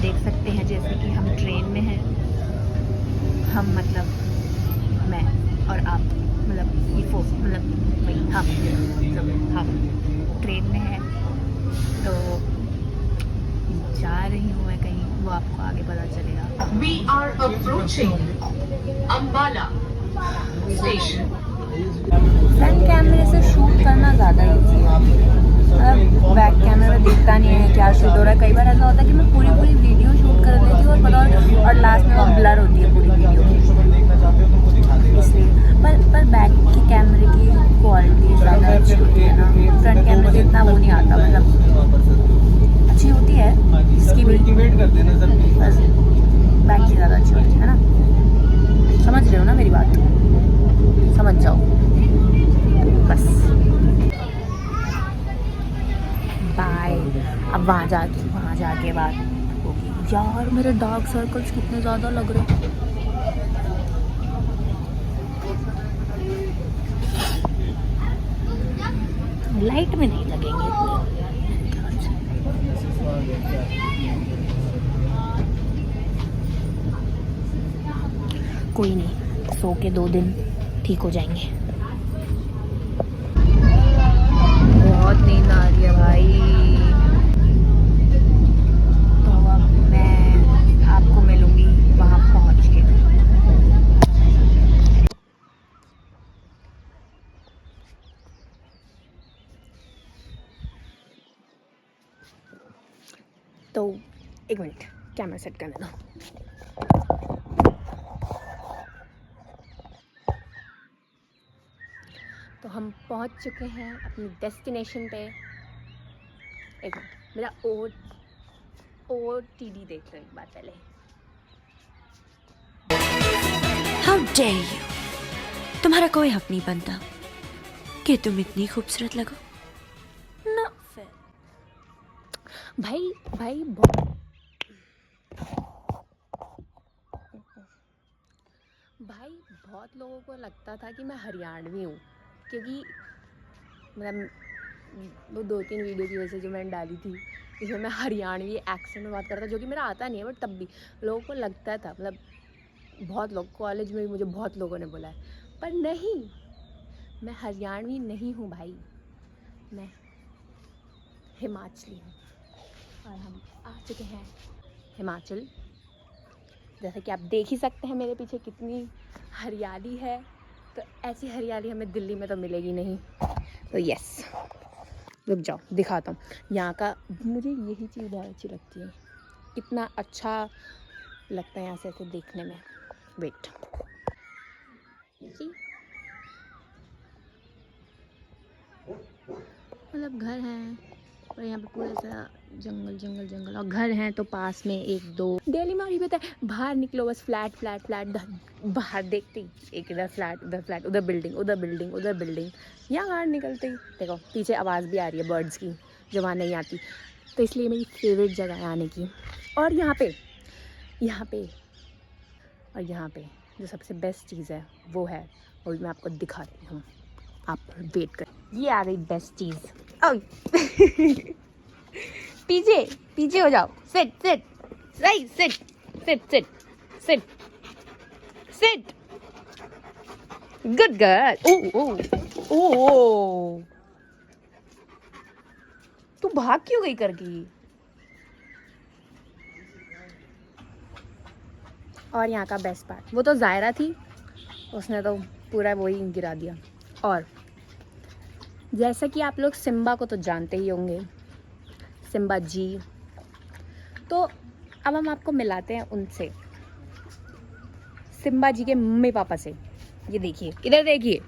देख सकते हैं जैसे कि हम ट्रेन में हैं। हम मतलब मैं और आप मतलब ये फोर्स मतलब वही हम ट्रेन में हैं। तो जा रही हूँ मैं कहीं, वो आपको आगे पता चलेगा। We are approaching Ambala station. Front कैमरे से शूट करना ज़्यादा ईजी है, मतलब बैक कैमरे में दिखता नहीं है क्या शूट हो रहा है। कई बार ऐसा होता है कि मैं पूरी वीडियो शूट कर लेती हूँ और पता और लास्ट में वो ब्लर होती है पूरी वीडियो, इसलिए पर बैक की कैमरे की क्वालिटी ज़्यादा अच्छी होती है ना। फ्रंट कैमरे से इतना वो नहीं आता, मतलब अच्छी होती है इसकी भी, बस बैक की ज़्यादा अच्छी होती है ना। समझ रहे हो ना मेरी बात, समझ जाओ बस। बाय। अब वहाँ जाके बात होगी। यार मेरे डार्क सर्कल्स कितने ज़्यादा लग रहे हैं। लाइट में नहीं लगेंगे इतने। कोई नहीं, सो के 2 दिन ठीक हो जाएंगे। बहुत नींद आ रही है भाई। तो अब मैं आपको मिलूंगी वहाँ पहुँच के। तो 1 मिनट कैमरा सेट करने दो। तो हम पहुंच चुके हैं अपनी डेस्टिनेशन पे। एक मिनट, मेरा OOTD देख लो एक बार पहले। हाउ डेयर यू, तुम्हारा कोई हक नहीं बनता कि तुम इतनी खूबसूरत लगो ना। फिर भाई बहुत लोगों को लगता था कि मैं हरियाणवी हूँ, क्योंकि मतलब वो 2-3 वीडियो की वजह से जो मैंने डाली थी इसमें मैं हरियाणवी एक्सेंट में बात करता, जो कि मेरा आता नहीं है, बट तब भी लोगों को लगता था। मतलब बहुत लोग कॉलेज में भी मुझे बहुत लोगों ने बोला है, पर नहीं, मैं हरियाणवी नहीं हूँ भाई, मैं हिमाचली हूँ। और हम आ चुके हैं हिमाचल। जैसे कि आप देख ही सकते हैं मेरे पीछे कितनी हरियाली है। तो ऐसी हरियाली हमें दिल्ली में तो मिलेगी नहीं। तो यस, रुक जाओ दिखाता हूँ यहाँ का। मुझे यही चीज़ बहुत अच्छी लगती है, कितना अच्छा लगता है यहाँ से ऐसे देखने में। वेट, मतलब घर हैं और यहाँ पे पूरा ऐसा जंगल और घर हैं तो पास में 1-2। दिल्ली में अभी पता है, बाहर निकलो बस फ्लैट बाहर देखते ही एक इधर फ्लैट उधर फ्लैट, उधर बिल्डिंग। यहाँ बाहर निकलते ही देखो पीछे आवाज़ भी आ रही है बर्ड्स की, जो वहाँ नहीं आती। तो इसलिए मेरी फेवरेट जगह है आने की। और यहाँ पे जो सबसे बेस्ट चीज़ है वो है, वो भी मैं आपको दिखाती हूँ, आप वेट कर। ये आ गई बेस्ट चीज़। पीछे हो जाओ। Seat good girl. ओ तू भाग क्यों गई करके। और यहाँ का बेस्ट पार्ट, वो तो जायरा थी, उसने तो पूरा वही गिरा दिया। और जैसा कि आप लोग सिम्बा को तो जानते ही होंगे, सिम्बा जी। तो अब हम आपको मिलाते हैं उनसे, सिम्बा जी के मम्मी पापा से। ये देखिए, इधर देखिए,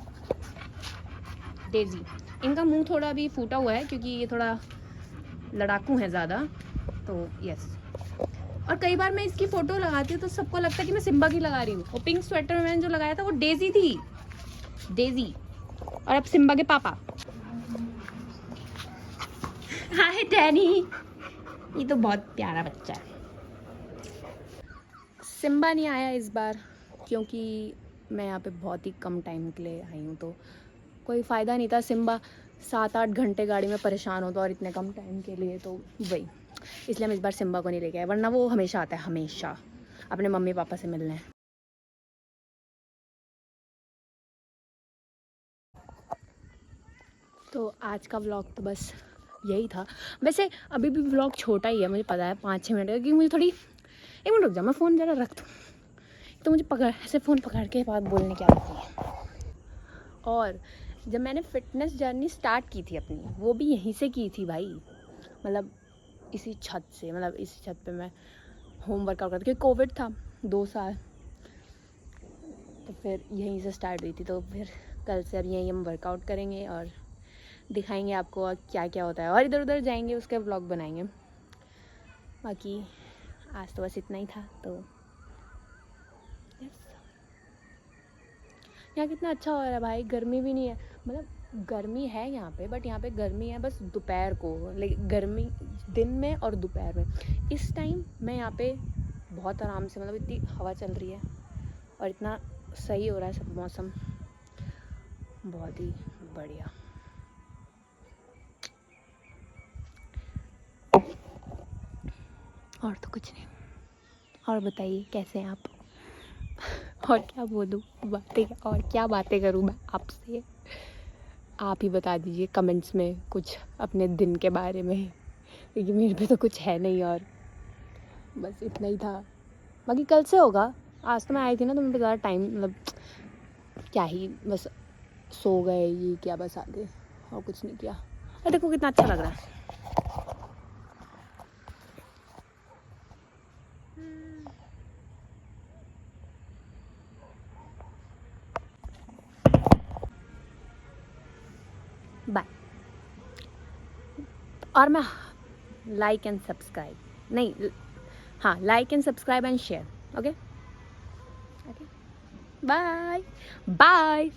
डेजी। इनका मुंह थोड़ा भी फूटा हुआ है क्योंकि ये थोड़ा लड़ाकू है ज़्यादा, तो यस। और कई बार मैं इसकी फ़ोटो लगाती हूँ तो सबको लगता है कि मैं सिम्बा की लगा रही हूँ। वो पिंक स्वेटर में मैंने जो लगाया था वो डेजी थी, डेजी। और अब सिम्बा के पापा। हाय डैनी, ये तो बहुत प्यारा बच्चा है। सिम्बा नहीं आया इस बार क्योंकि मैं यहाँ पे बहुत ही कम टाइम के लिए आई हूँ, तो कोई फ़ायदा नहीं था। सिम्बा 7-8 घंटे गाड़ी में परेशान होता और इतने कम टाइम के लिए, तो वही इसलिए हम इस बार सिम्बा को नहीं लेके आए, वरना वो हमेशा आता है, हमेशा अपने मम्मी पापा से मिलने। तो आज का व्लॉग तो बस यही था। वैसे अभी भी व्लॉग छोटा ही है, मुझे पता है 5-6 मिनट का, क्योंकि मुझे थोड़ी, एक मिनट रुक जा, मैं फ़ोन ज़रा रख दूँ। तो मुझे ऐसे फ़ोन पकड़ के बात बोलने की आदत है। और जब मैंने फ़िटनेस जर्नी स्टार्ट की थी अपनी, वो भी यहीं से की थी भाई, मतलब इसी छत से, मतलब इसी छत पे मैं होम वर्कआउट करती, क्योंकि कोविड था 2 साल, तो फिर यहीं से स्टार्ट हुई थी। तो फिर कल से अब यहीं हम वर्कआउट करेंगे और दिखाएंगे आपको और क्या क्या होता है, और इधर उधर जाएंगे, उसके व्लॉग बनाएंगे। बाकी आज तो बस इतना ही था। तो यस, यहाँ कितना अच्छा हो रहा है भाई, गर्मी भी नहीं है, मतलब गर्मी है यहाँ पे, बट यहाँ पे गर्मी है बस दोपहर को, लेकिन गर्मी दिन में और दोपहर में। इस टाइम मैं यहाँ पे बहुत आराम से, मतलब इतनी हवा चल रही है और इतना सही हो रहा है सब मौसम, बहुत ही बढ़िया। और तो कुछ नहीं। और बताइए कैसे हैं आप? और क्या बोलूँ, और क्या बातें करूँ मैं आपसे? आप ही बता दीजिए कमेंट्स में कुछ अपने दिन के बारे में, क्योंकि मेरे पे तो कुछ है नहीं। और बस इतना ही था, बाकी कल से होगा। आज तो मैं आई थी ना, तो मेरे पे ज़्यादा टाइम, मतलब क्या ही, बस सो गए, ये क्या बस आ गए और कुछ नहीं किया। और देखो कितना अच्छा लग रहा है। बाय। और मैं लाइक एंड सब्सक्राइब नहीं, हाँ, like and subscribe and share. Okay okay, bye bye.